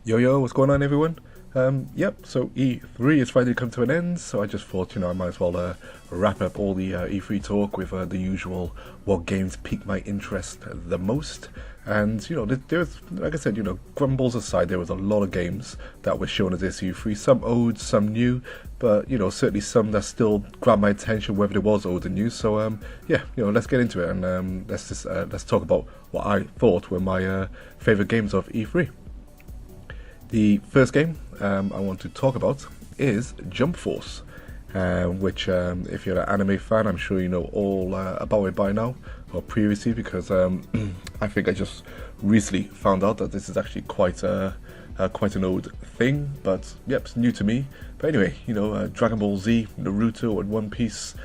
Yo yo, what's going on everyone? Yep, so E3 is finally come to an end, so I just thought, I might as well wrap up all the E3 talk with the usual what games piqued my interest the most. And, there's, like I said, grumbles aside, there was a lot of games that were shown at this E3, some old, some new, but, certainly some that still grabbed my attention, whether it was old or new. So, yeah, let's get into it and let's talk about what I thought were my favourite games of E3. The first game I want to talk about is Jump Force, which if you're an anime fan, I'm sure you know all about it by now, or previously, because I think I just recently found out that this is actually quite an old thing, but yep, it's new to me. But anyway, Dragon Ball Z, Naruto, and One Piece,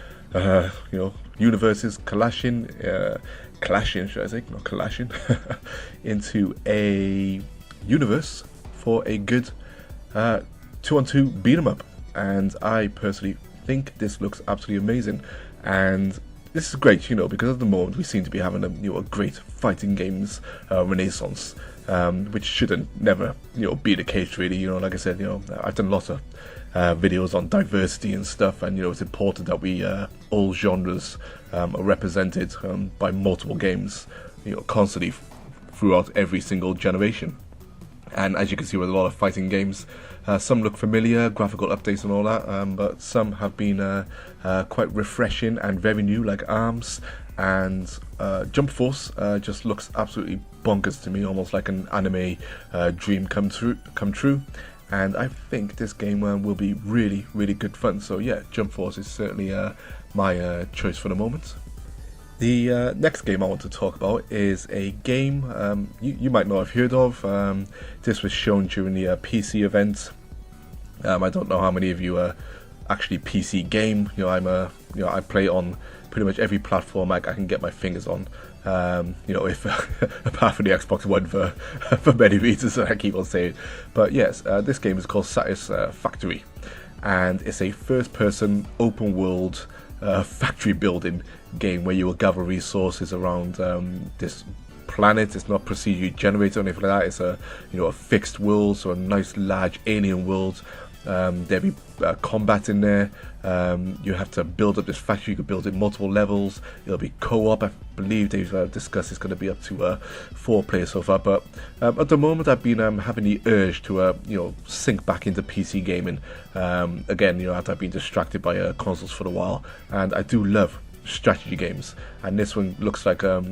universes clashing, should I say, not clashing, into a universe for a good 2-on-2 beat 'em up, and I personally think this looks absolutely amazing. And this is great, because at the moment we seem to be having a great fighting games renaissance, which shouldn't never be the case really. Like I said, I've done lots of videos on diversity and stuff, and it's important that we all genres are represented by multiple games, constantly throughout every single generation. And as you can see with a lot of fighting games, some look familiar, graphical updates and all that, but some have been quite refreshing and very new, like ARMS. And Jump Force just looks absolutely bonkers to me, almost like an anime dream come true. And I think this game will be really, really good fun. So yeah, Jump Force is certainly my choice for the moment. The next game I want to talk about is a game you might not have heard of. This was shown during the PC event. I don't know how many of you actually PC game. I play on pretty much every platform I can get my fingers on. If apart from the Xbox One for many reasons that I keep on saying. But yes, this game is called Satisfactory, and it's a first-person open-world factory building game where you will gather resources around this planet. It's not procedurally generated or anything like that. It's a fixed world, so a nice large alien world. There'll be combat in there. You have to build up this factory. You can build it multiple levels. It'll be co-op. I believe they've discussed it's going to be up to 4 players so far. But at the moment, I've been having the urge to sink back into PC gaming again. After I've been distracted by consoles for a while, and I do love strategy games. And this one looks like a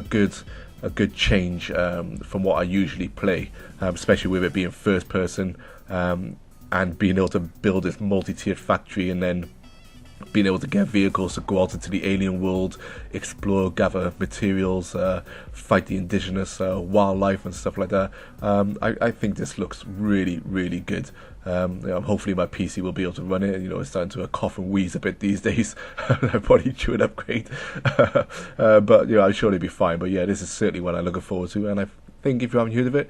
good change from what I usually play, especially with it being first person. And being able to build this multi-tiered factory, and then being able to get vehicles to go out into the alien world, explore, gather materials, fight the indigenous wildlife and stuff like that. I think this looks really, really good. Hopefully my PC will be able to run it. It's starting to cough and wheeze a bit these days. I probably do an upgrade. But I'll surely be fine. But yeah, this is certainly what I'm looking forward to, and I think if you haven't heard of it,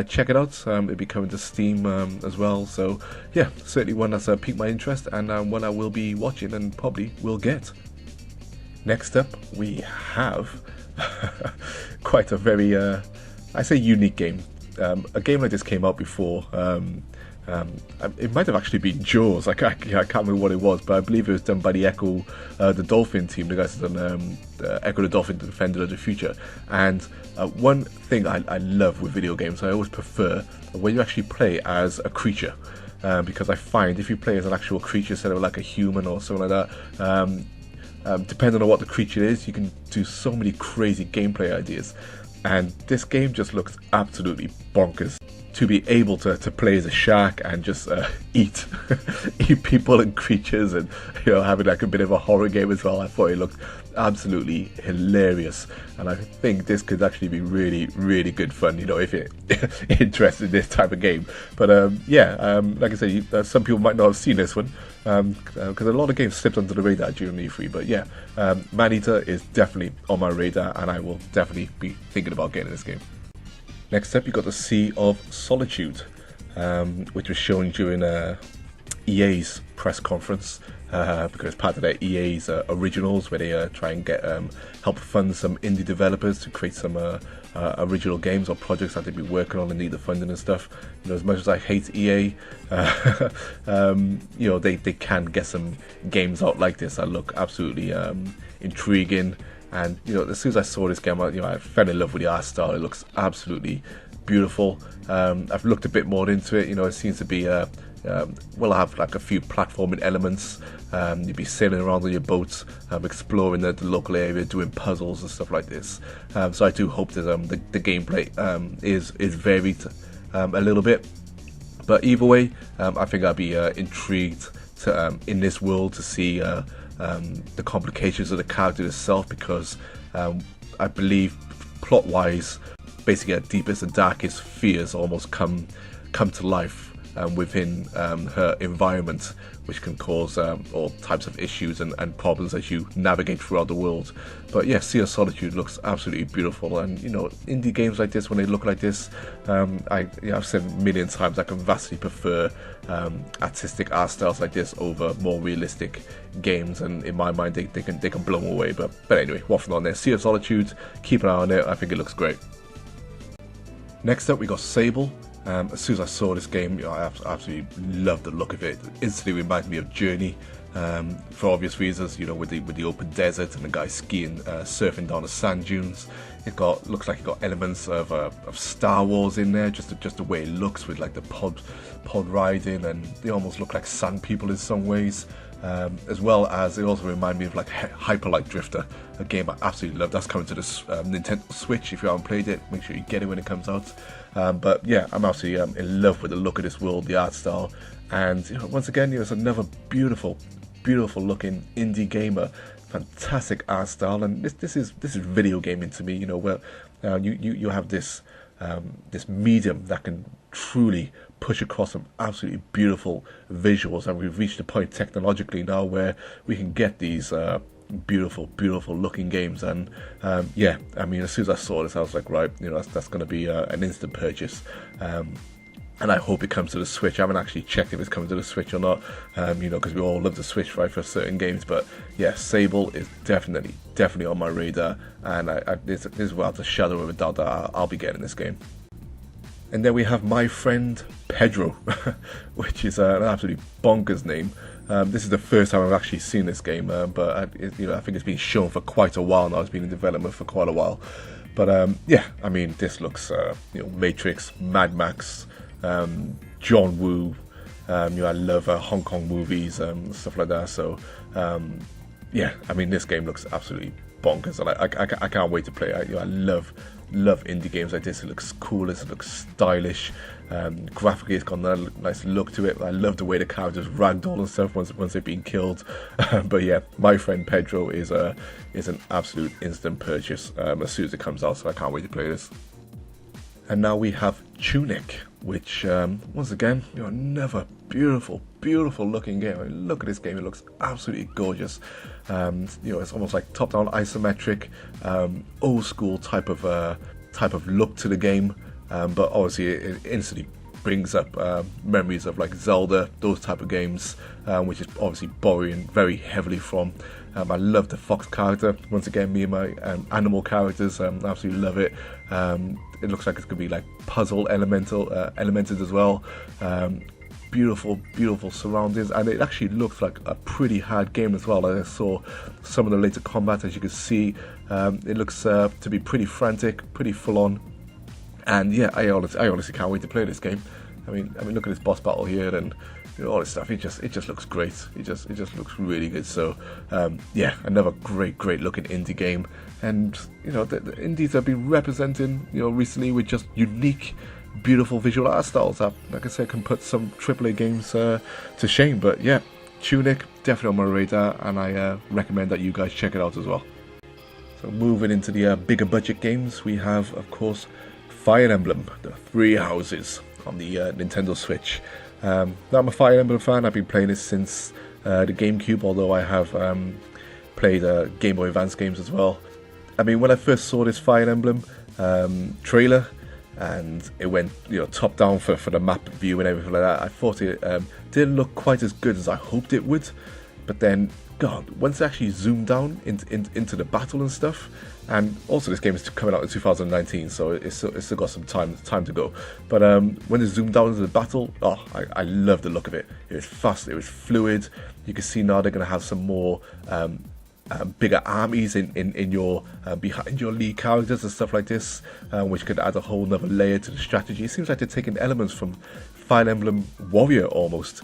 check it out. It'll be coming to Steam as well. So yeah, certainly one that's piqued my interest, and one I will be watching and probably will get. Next up, we have quite a very, I say, unique game. A game like this came out before. It might have actually been Jaws. I can't remember what it was, but I believe it was done by the Echo the Dolphin team, the guys that done Echo the Dolphin, Defender of the Future. And one thing I love with video games, I always prefer when you actually play as a creature, because I find if you play as an actual creature instead of like a human or something like that, depending on what the creature is, you can do so many crazy gameplay ideas. And this game just looks absolutely bonkers. To be able to play as a shark and just eat people and creatures, and having like a bit of a horror game as well, I thought it looked absolutely hilarious. And I think this could actually be really, really good fun, if you're interested in this type of game. But like I said, some people might not have seen this one, because a lot of games slipped under the radar during E3. But yeah, Maneater is definitely on my radar, and I will definitely be thinking about getting this game. Next up, you got the Sea of Solitude, which was shown during EA's press conference because part of their EA's originals, where they try and get help fund some indie developers to create some original games or projects that they've been working on and need the funding and stuff. You know, as much as I hate EA, you know, they can get some games out like this that look absolutely intriguing. And you know, as soon as I saw this game, you know, I fell in love with the art style. It looks absolutely beautiful. I've looked a bit more into it. You know, it seems to be will have like a few platforming elements. You'll be sailing around on your boats, exploring the local area, doing puzzles and stuff like this. So I do hope that the gameplay is varied a little bit. But either way, I think I'd be intrigued to in this world to see the complications of the character itself, because I believe plot-wise, basically her deepest and darkest fears almost come to life within her environment, which can cause all types of issues and problems as you navigate throughout the world. But yeah, Sea of Solitude looks absolutely beautiful, and you know, indie games like this, when they look like this, I've said a million times, I can vastly prefer artistic art styles like this over more realistic games, and in my mind they can blow them away. But anyway, waffling on there. Sea of Solitude, keep an eye on it, I think it looks great. Next up we got Sable. As soon as I saw this game, you know, I absolutely loved the look of it. It instantly reminded me of Journey, for obvious reasons. You know, with the open desert and the guy skiing, surfing down the sand dunes. Looks like it got elements of Star Wars in there, just the way it looks, with like the pod riding, and they almost look like sand people in some ways. As well as it also reminded me of like Hyper Light Drifter, a game I absolutely love. That's coming to the Nintendo Switch. If you haven't played it, make sure you get it when it comes out. But yeah, I'm absolutely in love with the look of this world, the art style, and you know, once again, you know, it's another beautiful looking indie gamer, fantastic art style, and this is video gaming to me. You know, where you have this medium that can truly push across some absolutely beautiful visuals, and we've reached a point technologically now where we can get these beautiful looking games. And yeah, I mean, as soon as I saw this, I was like, right, you know, that's going to be an instant purchase. And I hope it comes to the Switch. I haven't actually checked if it's coming to the Switch or not, you know, because we all love the Switch, right, for certain games. But yeah, Sable is definitely on my radar, and this is without a shadow of a doubt that I'll be getting this game. And then we have My Friend Pedro, which is an absolutely bonkers name. This is the first time I've actually seen this game, but you know, I think it's been shown for quite a while now. It's been in development for quite a while. But yeah, I mean, this looks, you know, Matrix, Mad Max, John Woo. You know, I love Hong Kong movies, stuff like that. So yeah, I mean, this game looks absolutely bonkers, and I can't wait to play it. You know, I love indie games like this. It looks cool, it looks stylish, graphically it's got a nice look to it. I love the way the characters ragdoll and stuff once they've been killed. But yeah, My Friend Pedro is an absolute instant purchase as soon as it comes out, so I can't wait to play this. And now we have Tunick, which once again, you know, another beautiful looking game. I mean, look at this game, it looks absolutely gorgeous. You know, it's almost like top-down isometric, old school type of look to the game, but obviously it instantly brings up memories of like Zelda, those type of games, which is obviously borrowing very heavily from. I love the fox character. Once again, me and my animal characters, absolutely love it. It looks like it's going to be like puzzle elemented as well. Beautiful surroundings, and it actually looks like a pretty hard game as well. I saw some of the later combat, as you can see. It looks to be pretty frantic, pretty full on, and yeah, I honestly can't wait to play this game. I mean, look at this boss battle here, and you know, all this stuff. It just looks great. It just looks really good. So yeah, another great looking indie game, and you know, the indies have been representing, you know, recently with just unique, beautiful visual art styles that, like I said, can put some AAA games to shame. But yeah, Tunick, definitely on my radar, and I recommend that you guys check it out as well. So moving into the bigger budget games, we have, of course, Fire Emblem, the Three Houses on the Nintendo Switch. Now, I'm a Fire Emblem fan. I've been playing this since the GameCube, although I have played Game Boy Advance games as well. I mean, when I first saw this Fire Emblem trailer, and it went top down for the map view and everything like that. I thought it didn't look quite as good as I hoped it would, but then God, once it actually zoomed down into the battle and stuff, and also this game is coming out in 2019, so it's still got some time to go. But when it zoomed down into the battle, oh, I love the look of it. It was fast, it was fluid. You can see now they're going to have some more bigger armies in your behind your lead characters and stuff like this, which could add a whole nother layer to the strategy. It seems like they're taking elements from Fire Emblem Warrior almost,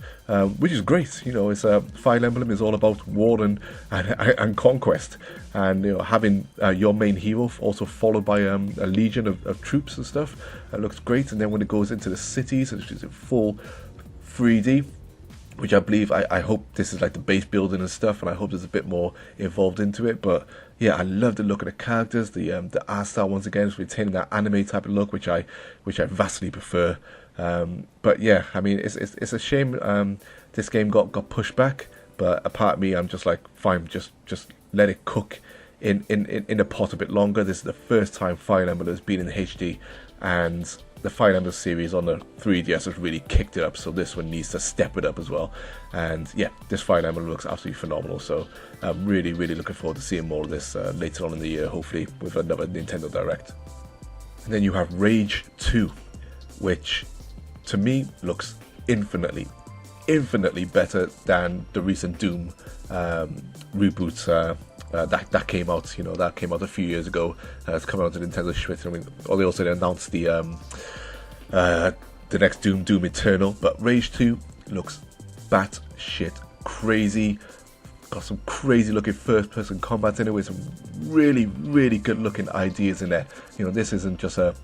which is great. It's Fire Emblem is all about war and conquest, and having your main hero also followed by a legion of troops and stuff. It looks great. And then when it goes into the cities, it's in full 3D. Which I believe, I hope this is like the base building and stuff, and I hope there's a bit more involved into it. But yeah, I love the look of the characters, the art style once again, is retaining that anime type of look, which I vastly prefer. But yeah, I mean, it's a shame this game got pushed back. But a part of me, I'm just like, fine, just let it cook in the pot a bit longer. This is the first time Fire Emblem has been in HD, and the Fire Emblem series on the 3DS has really kicked it up, so this one needs to step it up as well. And yeah, this Fire Emblem looks absolutely phenomenal, so I'm really looking forward to seeing more of this later on in the year, hopefully with another Nintendo Direct. And then you have Rage 2, which to me looks infinitely better than the recent Doom reboot that came out. That came out a few years ago. It's coming out to Nintendo Switch. I mean, they also announced the next Doom Eternal. But Rage 2 looks batshit crazy. Got some crazy looking first person combat in it with some really good looking ideas in there. This isn't just a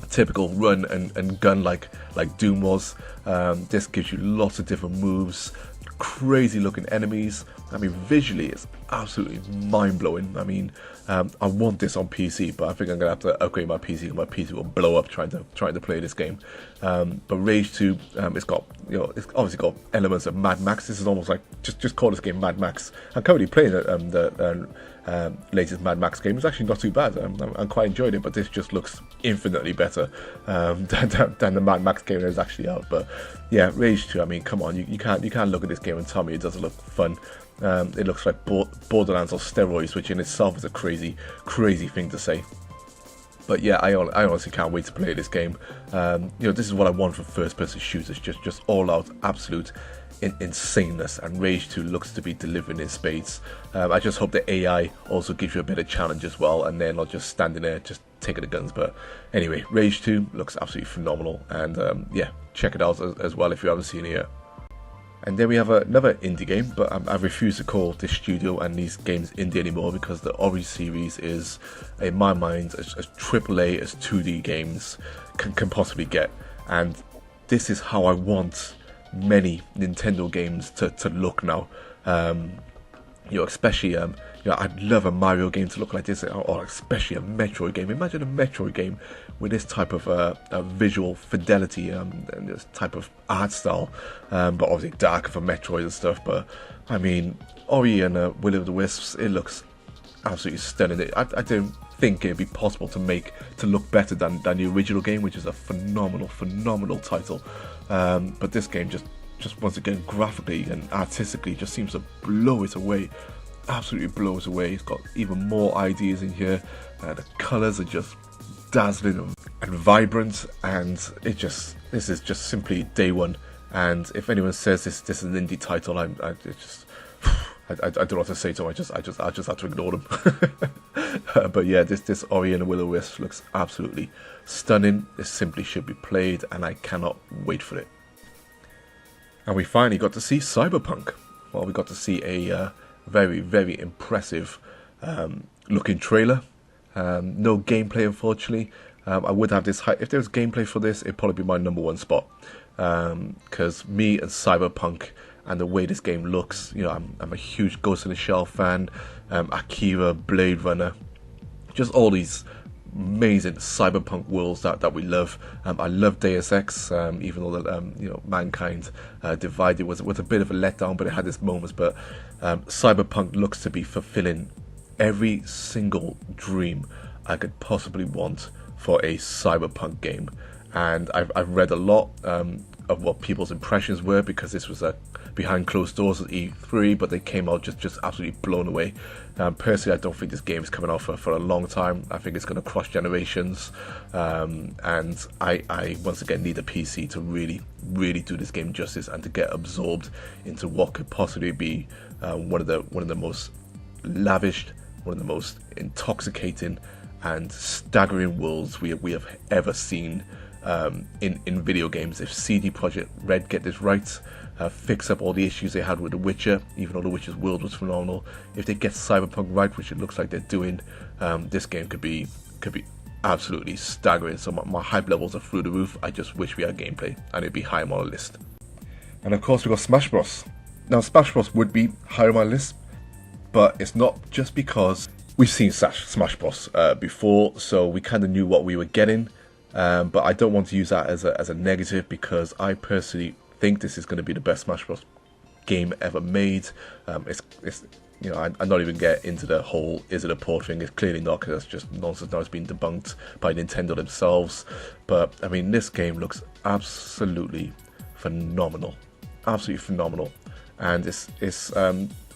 typical run and gun like Doom was. This gives you lots of different moves, crazy looking enemies. I mean, visually it's absolutely mind-blowing. I mean, I want this on PC, but I think I'm gonna have to upgrade my PC, and my PC will blow up trying to play this game. But Rage 2, it's got it's obviously got elements of Mad Max. This is almost like just call this game Mad Max. I'm currently playing the latest Mad Max game. It's actually not too bad. I'm quite enjoying it, but this just looks infinitely better than the Mad Max game that is actually out. But yeah, Rage 2. I mean, come on, you can't look at this game and tell me it doesn't look fun. It looks like Borderlands on steroids, which in itself is a crazy thing to say. But yeah, I honestly can't wait to play this game. This is what I want from first-person shooters, just all-out, absolute insaneness, and Rage 2 looks to be delivering in spades. I just hope the AI also gives you a bit of challenge as well, and they're not just standing there just taking the guns. But anyway, Rage 2 looks absolutely phenomenal, and yeah, check it out as well if you haven't seen it yet. And then we have another indie game, but I refuse to call this studio and these games indie anymore, because the Ori series is, in my mind, as AAA as 2D games can possibly get. And this is how I want many Nintendo games to look now. Especially I'd love a Mario game to look like this, or especially a Metroid game. Imagine a Metroid game with this type of visual fidelity and this type of art style, but obviously darker for Metroid and stuff. But I mean, Ori and Will of the Wisps, it looks absolutely stunning. I don't think it'd be possible to look better than the original game, which is a phenomenal title. But this game just once again, graphically and artistically, just seems to blow it away. Absolutely blows away. It's got even more ideas in here. The colours are just dazzling and vibrant, and this is just simply day one. And if anyone says this is an indie title, I don't know what to say to them. I just have to ignore them. But yeah, this Orion Will looks absolutely stunning. This simply should be played, and I cannot wait for it. And we finally got to see Cyberpunk. Well, we got to see a very impressive looking trailer. No gameplay, unfortunately. I would have this hype. If there was gameplay for this, it'd probably be my number one spot. Because me and Cyberpunk and the way this game looks, I'm a huge Ghost in the Shell fan. Akira, Blade Runner, just all these amazing cyberpunk worlds that we love. I love Deus Ex, even though Mankind Divided was a bit of a letdown, but it had its moments. But Cyberpunk looks to be fulfilling every single dream I could possibly want for a Cyberpunk game. And I've read a lot of what people's impressions were, because this was behind closed doors at E3, but they came out just absolutely blown away. Personally, I don't think this game is coming out for a long time. I think it's going to cross generations, and I once again need a PC to really do this game justice, and to get absorbed into what could possibly be one of the most lavished, one of the most intoxicating and staggering worlds we have ever seen in video games. If CD Projekt Red get this right, fix up all the issues they had with The Witcher, even though The Witcher's world was phenomenal, if they get Cyberpunk right, which it looks like they're doing, this game could be absolutely staggering. So my hype levels are through the roof. I just wish we had gameplay, and it'd be high on my list. And of course, we got Smash Bros. Now, Smash Bros would be high on my list, but it's not just because we've seen Smash Bros before, so we kind of knew what we were getting. But I don't want to use that as a negative, because I personally think this is going to be the best Smash Bros game ever made. It's I'm not even get into the whole is it a port thing. It's clearly not, because that's just nonsense. Now it's been debunked by Nintendo themselves. But I mean, this game looks absolutely phenomenal, and it's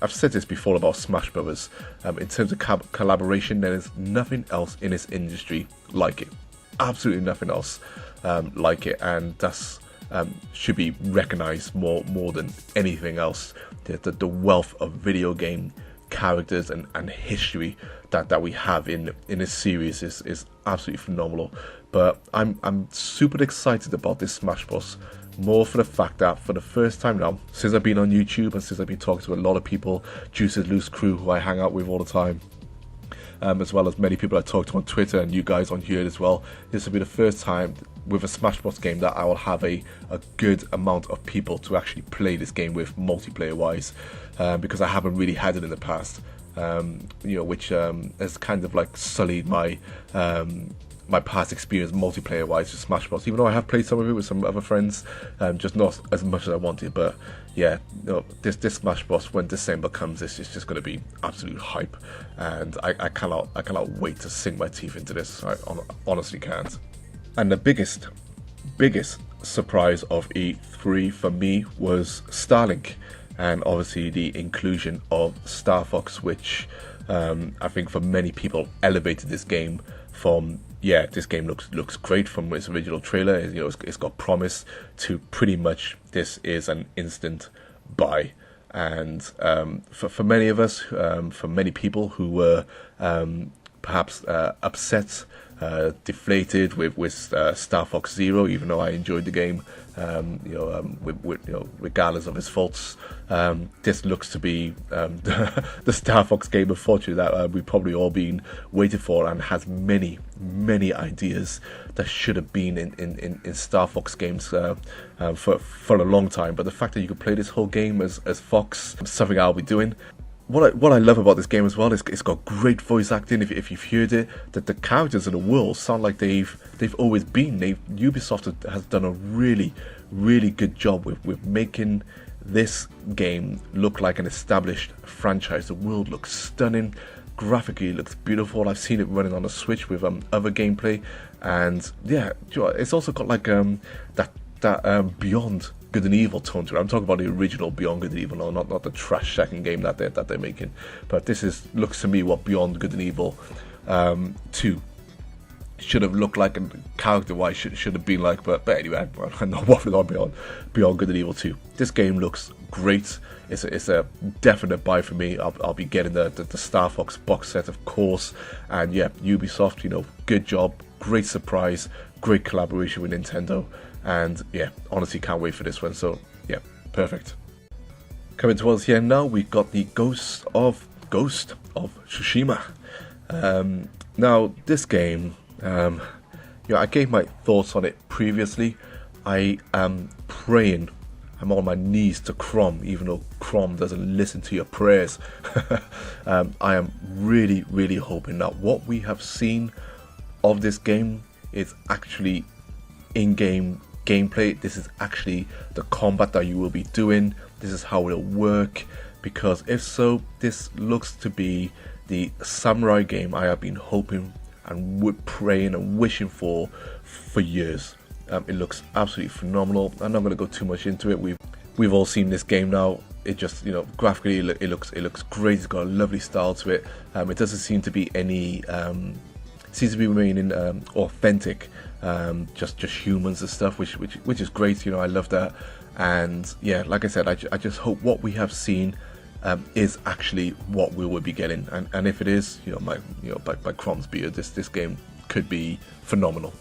I've said this before about Smash Brothers. In terms of collaboration, there is nothing else in this industry like it. Absolutely nothing else like it, and that's should be recognized more than anything else. The wealth of video game characters and history that we have in this series is absolutely phenomenal. But I'm super excited about this Smash Bros. More for the fact that for the first time now, since I've been on YouTube and since I've been talking to a lot of people, Juice's Loose crew, who I hang out with all the time, as well as many people I talk to on Twitter and you guys on here as well, this will be the first time with a Smash Bros game that I will have a good amount of people to actually play this game with, multiplayer wise, because I haven't really had it in the past, which has kind of like sullied my my past experience multiplayer wise with Smash Bros. Even though I have played some of it with some other friends, just not as much as I wanted. But yeah, this Smash Bros, when December comes, it's just going to be absolute hype, and I cannot wait to sink my teeth into this. I honestly can't. And the biggest surprise of E3 for me was Starlink, and obviously the inclusion of Star Fox, which I think for many people elevated this game from, yeah, this game looks great from its original trailer. It's got promise, to pretty much this is an instant buy. And for many of us, for many people who were perhaps upset, deflated with Star Fox Zero, even though I enjoyed the game, regardless of its faults, this looks to be the Star Fox game, unfortunately, that we've probably all been waiting for, and has many ideas that should have been in Star Fox games for a long time. But the fact that you could play this whole game as Fox, something I'll be doing. What I love about this game as well is it's got great voice acting. If you've heard it, that the characters in the world sound like they've always been. Ubisoft has done a really good job with making this game look like an established franchise. The world looks stunning, graphically it looks beautiful. I've seen it running on the Switch with other gameplay, and yeah, it's also got like that Beyond Good and Evil tone to it. I'm talking about the original Beyond Good and Evil, not the trash second game that they're making. But this looks to me what Beyond Good and Evil 2 should have looked like, and character-wise should have been like. But anyway, I'm not waffling on Beyond Good and Evil 2. This game looks great. It's a definite buy for me. I'll be getting the Star Fox box set, of course. And yeah, Ubisoft, good job, great surprise, great collaboration with Nintendo. And yeah, honestly can't wait for this one. So yeah, perfect. Coming towards here now, we've got the Ghost of Tsushima. Now this game, I gave my thoughts on it previously. I am praying, I'm on my knees to Crom, even though Crom doesn't listen to your prayers. I am really hoping that what we have seen of this game is actually in-game gameplay. This is actually the combat that you will be doing. This is how it'll work, because if so, this looks to be the samurai game I have been hoping and we're praying and wishing for years. It looks absolutely phenomenal. I'm not going to go too much into it. We've all seen this game now. It just, graphically it looks great. It's got a lovely style to it. It doesn't seem to be any seems to be remaining authentic, just humans and stuff, which is great. I love that. And yeah, like I said, I just hope what we have seen is actually what we will be getting. And if it is, by Crom's beard, this game could be phenomenal.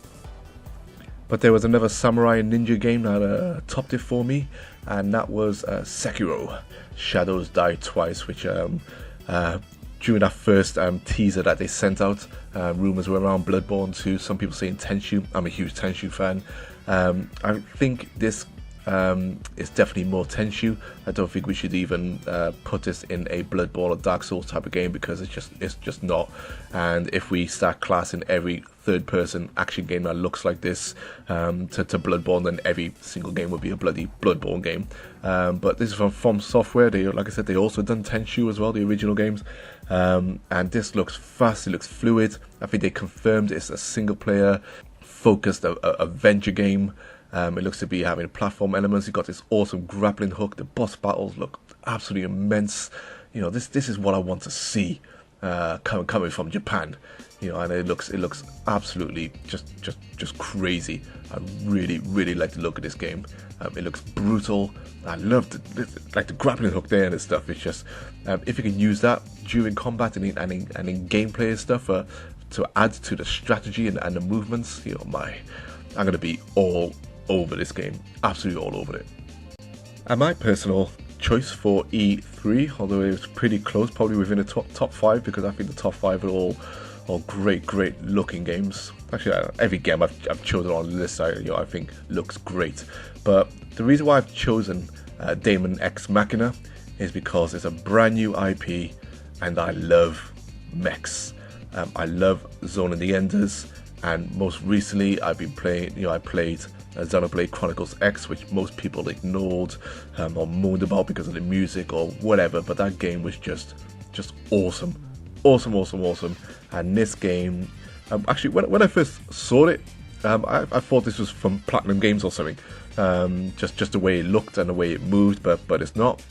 But there was another samurai and ninja game that topped it for me, and that was Sekiro: Shadows Die Twice, which during that first teaser that they sent out, rumors were around Bloodborne 2, some people saying Tenchu. I'm a huge Tenchu fan. I think this is definitely more Tenchu. I don't think we should even put this in a Bloodborne or Dark Souls type of game, because it's just not. And if we start classing every third-person action game that looks like this to Bloodborne, then every single game would be a bloody Bloodborne game. But this is from Software. They, like I said, they also done Tenchu as well, the original games. And this looks fast, it looks fluid. I think they confirmed it's a single-player focused adventure game. It looks to be having platform elements. You've got this awesome grappling hook. The boss battles look absolutely immense. This is what I want to see coming from Japan. And it looks absolutely just crazy. I really like the look of this game. It looks brutal. I love the grappling hook there and stuff. It's just if you can use that during combat and in gameplay and stuff to add to the strategy and the movements, I'm gonna be all over this game, absolutely all over it. And my personal choice for E3, although it was pretty close, probably within the top 5, because I think the top 5 are all great looking games. Actually, every game I've chosen on the list I think looks great. But the reason why I've chosen Daemon Ex Machina is because it's a brand new IP, and I love mechs. I love Zone of the Enders, and most recently I've been playing. I played Xenoblade Chronicles X, which most people ignored or moaned about because of the music or whatever. But that game was just awesome. And this game, actually, when I first saw it, I thought this was from Platinum Games or something. Just the way it looked and the way it moved, but it's not.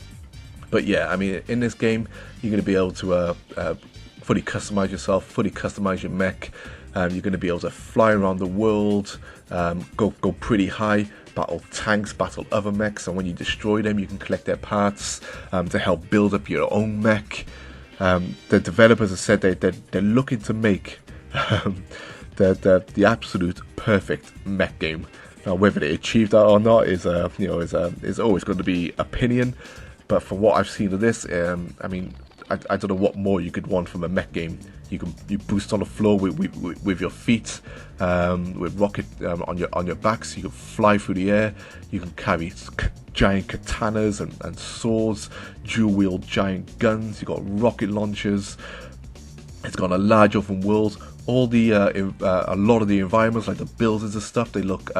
But yeah, I mean, in this game, you're going to be able to fully customize yourself, fully customize your mech. You're going to be able to fly around the world, go pretty high, battle tanks, battle other mechs, and when you destroy them, you can collect their parts to help build up your own mech. The developers have said they're looking to make the absolute perfect mech game. Now, whether they achieve that or not is always going to be opinion. But from what I've seen of this, I mean, I don't know what more you could want from a mech game. You boost on the floor with your feet, with rocket on your backs. You can fly through the air. You can carry giant katanas and swords, dual wield giant guns. You got rocket launchers. It's got a large open world. All the a lot of the environments, like the buildings and stuff, they look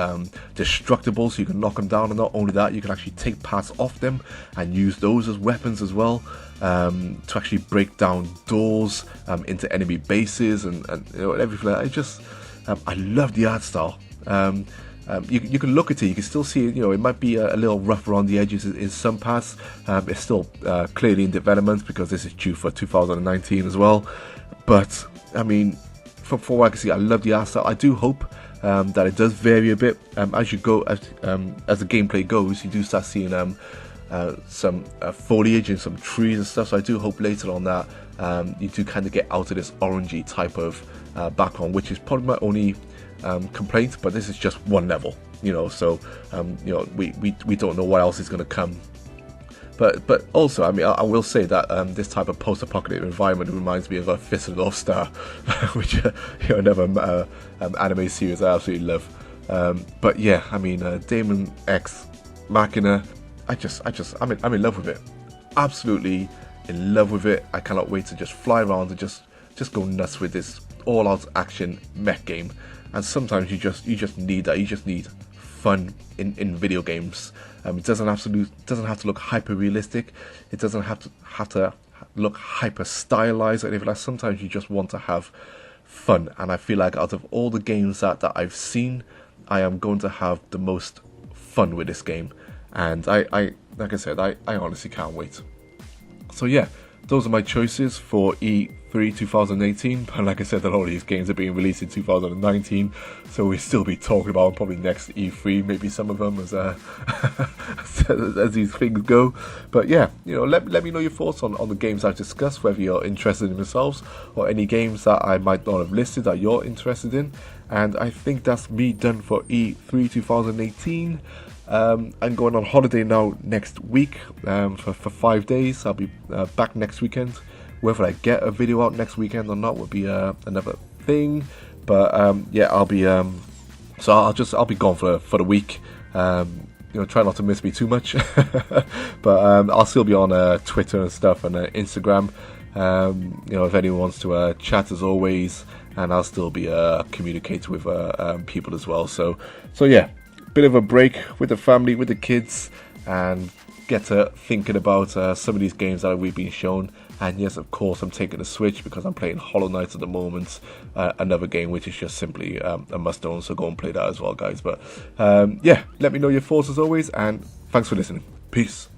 destructible, so you can knock them down. And not only that, you can actually take parts off them and use those as weapons as well, to actually break down doors into enemy bases and everything like that. It just I love the art style. You can look at it, you can still see it. It might be a little rough around the edges in some parts. It's still clearly in development, because this is due for 2019 as well. But I mean, from what I can see, I love the art style. I do hope that it does vary a bit as you go, as the gameplay goes. You do start seeing some foliage and some trees and stuff. So I do hope later on that you do kind of get out of this orangey type of background, which is probably my only complaint. But this is just one level, So we don't know what else is going to come. But also, I mean, I will say that this type of post-apocalyptic environment reminds me of a Fist of the North Star, which another anime series I absolutely love. But yeah, I mean, Daemon Ex Machina, I'm in love with it. Absolutely in love with it. I cannot wait to just fly around and just go nuts with this all-out action mech game. And sometimes you just need that. You just need fun in video games. It doesn't have to look hyper realistic. It doesn't have to look hyper stylized or anything like that. Sometimes you just want to have fun. And I feel like out of all the games that I've seen, I am going to have the most fun with this game. And I like I said, I honestly can't wait. So yeah, those are my choices for E3 2018. But like I said, a lot of these games are being released in 2019, so we'll still be talking about them probably next E3, maybe some of them as as these things go. But yeah, you know, let me know your thoughts on the games I've discussed, whether you're interested in yourselves or any games that I might not have listed that you're interested in. And I think that's me done for E3 2018. I'm going on holiday now next week for 5 days. I'll be back next weekend. Whether I get a video out next weekend or not would be another thing. But yeah, I'll be I'll be gone for the week. You know, try not to miss me too much. But I'll still be on Twitter and stuff and Instagram. You know, if anyone wants to chat as always, and I'll still be communicating with people as well. So yeah. Bit of a break with the family, with the kids, and get to thinking about some of these games that we've been shown. And yes, of course, I'm taking a Switch because I'm playing Hollow Knight at the moment, another game which is just simply a must-own, so go and play that as well, guys. But yeah, let me know your thoughts as always, and thanks for listening. Peace.